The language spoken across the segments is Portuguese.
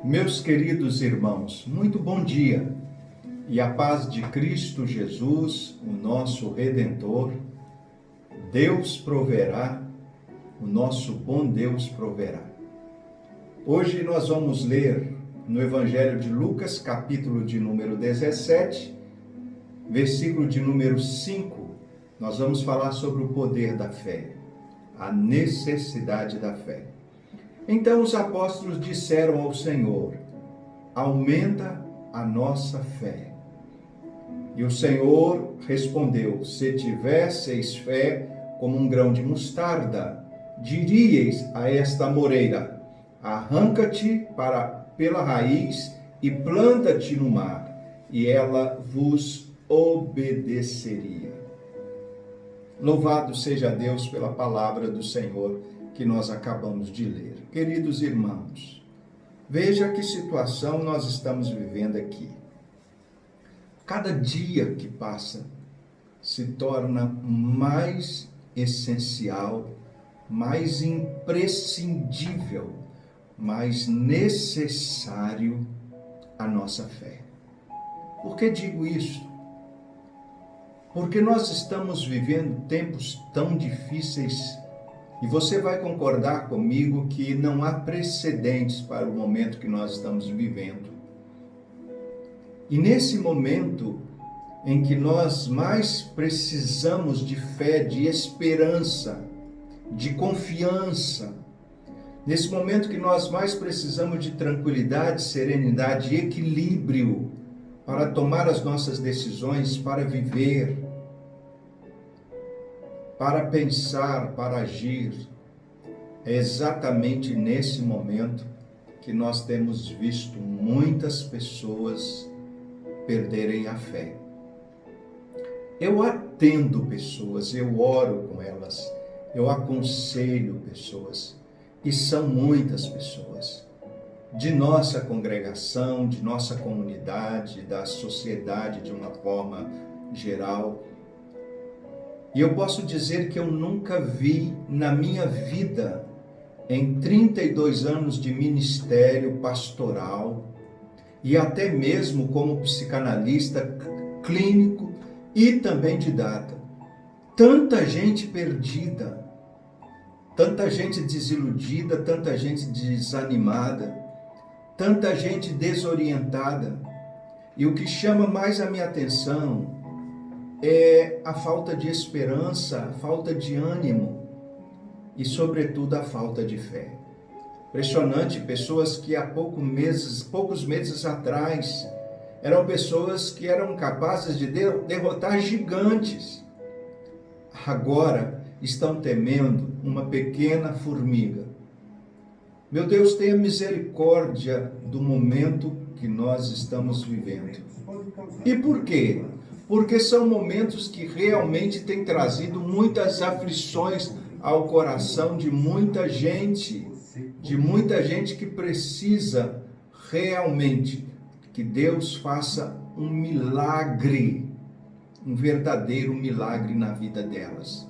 Meus queridos irmãos, muito bom dia e a paz de Cristo Jesus, o nosso Redentor, Deus proverá, o nosso bom Deus proverá. Hoje nós vamos ler no Evangelho de Lucas, capítulo de número 17, versículo de número 5, nós vamos falar sobre o poder da fé, a necessidade da fé. Então os apóstolos disseram ao Senhor: aumenta a nossa fé. E o Senhor respondeu: se tivesseis fé como um grão de mostarda, diríeis a esta moreira: arranca-te pela raiz e planta-te no mar, e ela vos obedeceria. Louvado seja Deus pela palavra do Senhor que nós acabamos de ler. Queridos irmãos, veja que situação nós estamos vivendo aqui. Cada dia que passa se torna mais essencial, mais imprescindível, mais necessário a nossa fé. Por que digo isso? Porque nós estamos vivendo tempos tão difíceis. E você vai concordar comigo que não há precedentes para o momento que nós estamos vivendo. E nesse momento em que nós mais precisamos de fé, de esperança, de confiança, nesse momento que nós mais precisamos de tranquilidade, serenidade e equilíbrio para tomar as nossas decisões, para viver, para pensar, para agir, é exatamente nesse momento que nós temos visto muitas pessoas perderem a fé. Eu atendo pessoas, eu oro com elas, eu aconselho pessoas, e são muitas pessoas, de nossa congregação, de nossa comunidade, da sociedade de uma forma geral. E eu posso dizer que eu nunca vi na minha vida, em 32 anos de ministério pastoral, e até mesmo como psicanalista clínico e também didata, tanta gente perdida, tanta gente desiludida, tanta gente desanimada, tanta gente desorientada. E o que chama mais a minha atenção é a falta de esperança, a falta de ânimo e, sobretudo, a falta de fé. Impressionante, pessoas que há poucos meses atrás eram pessoas que eram capazes de derrotar gigantes. Agora estão temendo uma pequena formiga. Meu Deus, tenha misericórdia do momento que nós estamos vivendo. E por quê? Porque são momentos que realmente têm trazido muitas aflições ao coração de muita gente que precisa realmente que Deus faça um milagre, um verdadeiro milagre na vida delas.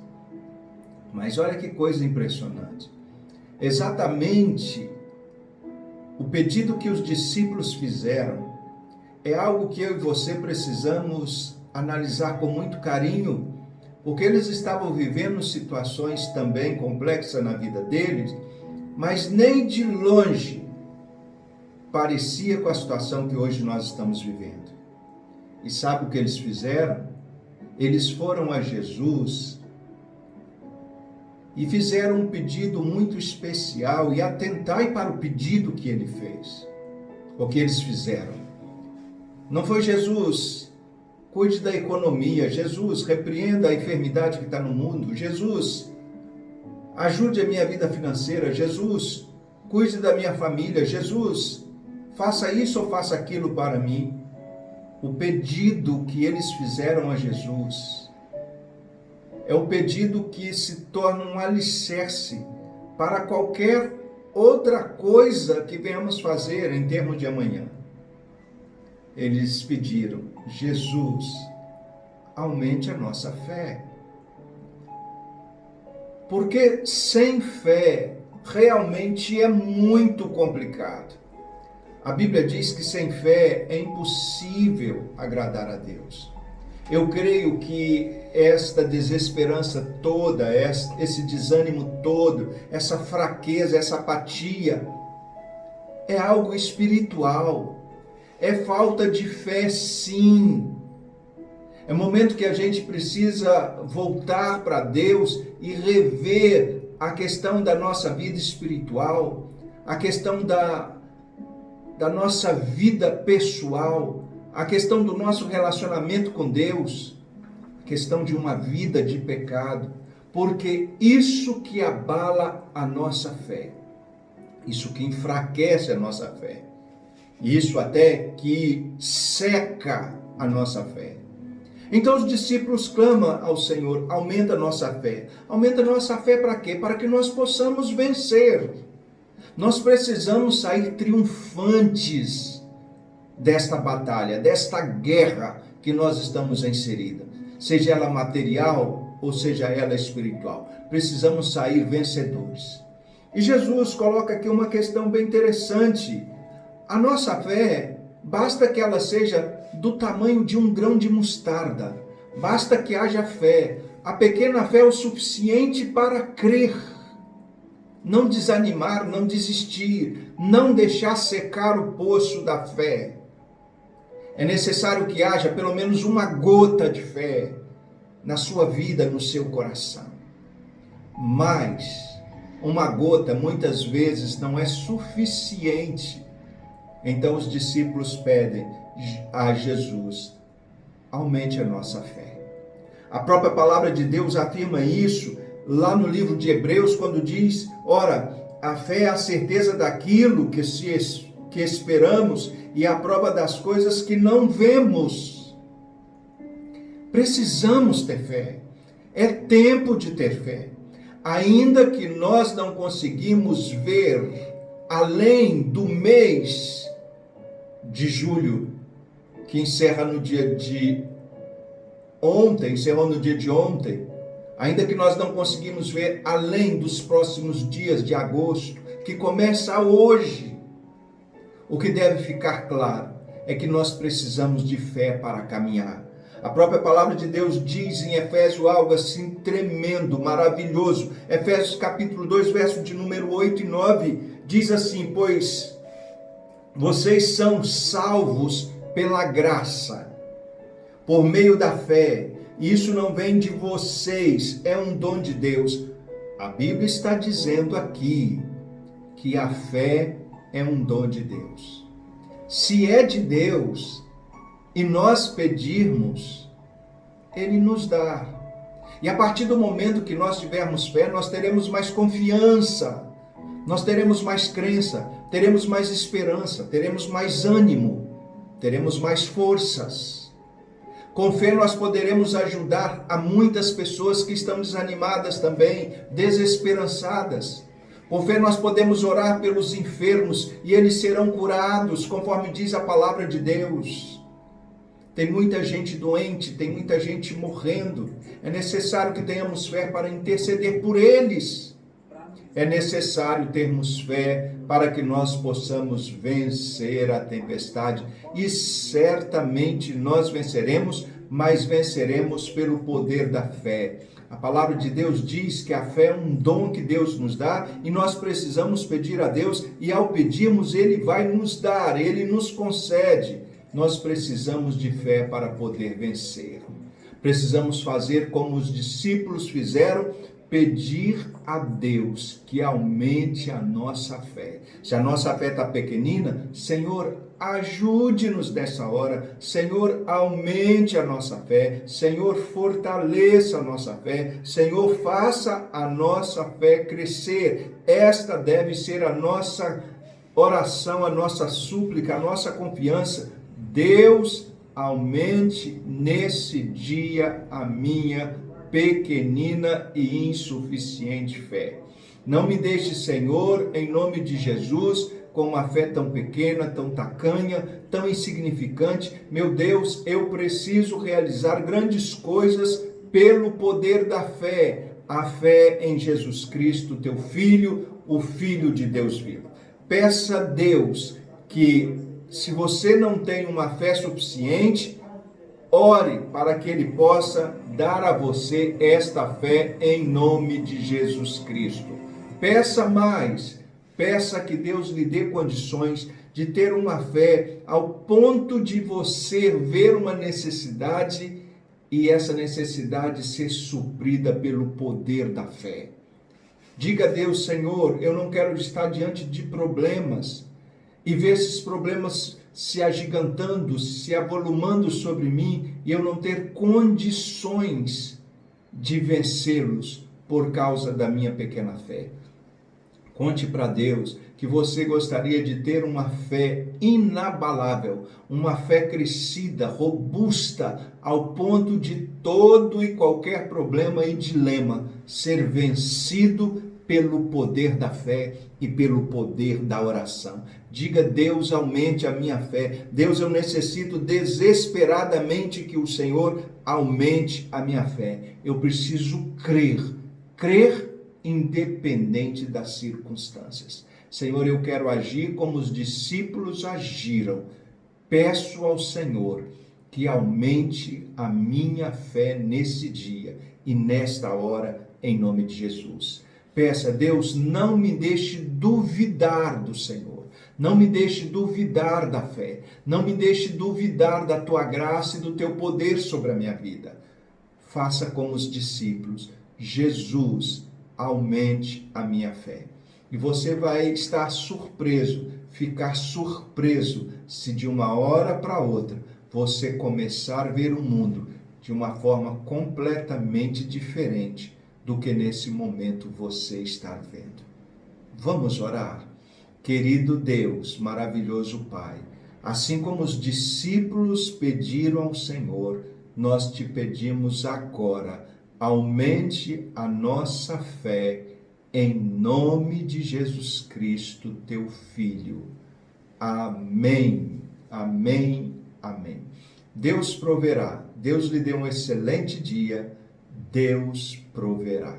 Mas olha que coisa impressionante. Exatamente o pedido que os discípulos fizeram é algo que eu e você precisamos analisar com muito carinho, porque eles estavam vivendo situações também complexas na vida deles, mas nem de longe parecia com a situação que hoje nós estamos vivendo. E sabe o que eles fizeram? Eles foram a Jesus e fizeram um pedido muito especial, e atentai para o pedido que ele fez, o que eles fizeram. Não foi: Jesus, cuide da economia. Jesus, repreenda a enfermidade que está no mundo. Jesus, ajude a minha vida financeira. Jesus, cuide da minha família. Jesus, faça isso ou faça aquilo para mim. O pedido que eles fizeram a Jesus é o pedido que se torna um alicerce para qualquer outra coisa que venhamos fazer em termos de amanhã. Eles pediram: Jesus, aumente a nossa fé. Porque sem fé realmente é muito complicado. A Bíblia diz que sem fé é impossível agradar a Deus. Eu creio que esta desesperança toda, esse desânimo todo, essa fraqueza, essa apatia, é algo espiritual. É falta de fé, sim. É momento que a gente precisa voltar para Deus e rever a questão da nossa vida espiritual, a questão da nossa vida pessoal, a questão do nosso relacionamento com Deus, a questão de uma vida de pecado, porque isso que abala a nossa fé, isso que enfraquece a nossa fé, isso até que seca a nossa fé. Então os discípulos clamam ao Senhor, aumenta a nossa fé. Aumenta a nossa fé para quê? Para que nós possamos vencer. Nós precisamos sair triunfantes desta batalha, desta guerra que nós estamos inseridos. Seja ela material ou seja ela espiritual. Precisamos sair vencedores. E Jesus coloca aqui uma questão bem interessante. A nossa fé, basta que ela seja do tamanho de um grão de mostarda. Basta que haja fé. A pequena fé é o suficiente para crer. Não desanimar, não desistir, não deixar secar o poço da fé. É necessário que haja pelo menos uma gota de fé na sua vida, no seu coração. Mas uma gota muitas vezes não é suficiente. Então os discípulos pedem a Jesus, aumente a nossa fé. A própria palavra de Deus afirma isso lá no livro de Hebreus, quando diz, ora, a fé é a certeza daquilo que esperamos e a prova das coisas que não vemos. Precisamos ter fé. É tempo de ter fé. Ainda que nós não conseguimos ver além do mês de julho, que encerra no dia de ontem, encerrou no dia de ontem, ainda que nós não conseguimos ver além dos próximos dias de agosto, que começa hoje, o que deve ficar claro é que nós precisamos de fé para caminhar. A própria palavra de Deus diz em Efésios algo assim tremendo, maravilhoso. Efésios capítulo 2, verso de número 8 e 9, diz assim, pois vocês são salvos pela graça, por meio da fé. Isso não vem de vocês, é um dom de Deus. A Bíblia está dizendo aqui que a fé é um dom de Deus. Se é de Deus e nós pedirmos, Ele nos dá. E a partir do momento que nós tivermos fé, nós teremos mais confiança, nós teremos mais crença, teremos mais esperança, teremos mais ânimo, teremos mais forças. Com fé nós poderemos ajudar a muitas pessoas que estão desanimadas também, desesperançadas. Com fé nós podemos orar pelos enfermos e eles serão curados, conforme diz a palavra de Deus. Tem muita gente doente, tem muita gente morrendo. É necessário que tenhamos fé para interceder por eles. É necessário termos fé para que nós possamos vencer a tempestade. E certamente nós venceremos, mas venceremos pelo poder da fé. A palavra de Deus diz que a fé é um dom que Deus nos dá e nós precisamos pedir a Deus e ao pedirmos Ele vai nos dar, Ele nos concede. Nós precisamos de fé para poder vencer. Precisamos fazer como os discípulos fizeram, pedir a Deus que aumente a nossa fé. Se a nossa fé está pequenina, Senhor, ajude-nos nessa hora. Senhor, aumente a nossa fé. Senhor, fortaleça a nossa fé. Senhor, faça a nossa fé crescer. Esta deve ser a nossa oração, a nossa súplica, a nossa confiança. Deus, aumente nesse dia a minha pequenina e insuficiente fé. Não me deixe, Senhor, em nome de Jesus, com uma fé tão pequena, tão tacanha, tão insignificante. Meu Deus, eu preciso realizar grandes coisas pelo poder da fé. A fé em Jesus Cristo, teu Filho, o Filho de Deus vivo. Peça a Deus que se você não tem uma fé suficiente, ore para que Ele possa dar a você esta fé em nome de Jesus Cristo. Peça mais, peça que Deus lhe dê condições de ter uma fé ao ponto de você ver uma necessidade e essa necessidade ser suprida pelo poder da fé. Diga a Deus: Senhor, eu não quero estar diante de problemas e ver esses problemas se agigantando, se avolumando sobre mim e eu não ter condições de vencê-los por causa da minha pequena fé. Conte para Deus que você gostaria de ter uma fé inabalável, uma fé crescida, robusta, ao ponto de todo e qualquer problema e dilema ser vencido pelo poder da fé e pelo poder da oração. Diga: Deus, aumente a minha fé. Deus, eu necessito desesperadamente que o Senhor aumente a minha fé. Eu preciso crer independente das circunstâncias. Senhor, eu quero agir como os discípulos agiram. Peço ao Senhor que aumente a minha fé nesse dia e nesta hora, em nome de Jesus. Peça: Deus, não me deixe duvidar do Senhor. Não me deixe duvidar da fé. Não me deixe duvidar da tua graça e do teu poder sobre a minha vida. Faça como os discípulos. Jesus, aumente a minha fé. E você vai estar surpreso, ficar surpreso, se de uma hora para outra você começar a ver o mundo de uma forma completamente diferente do que nesse momento você está vendo. Vamos orar? Querido Deus, maravilhoso Pai, assim como os discípulos pediram ao Senhor, nós te pedimos agora: aumente a nossa fé em nome de Jesus Cristo, teu Filho. Amém, amém, amém. Deus proverá. Deus lhe dê um excelente dia. Deus proverá.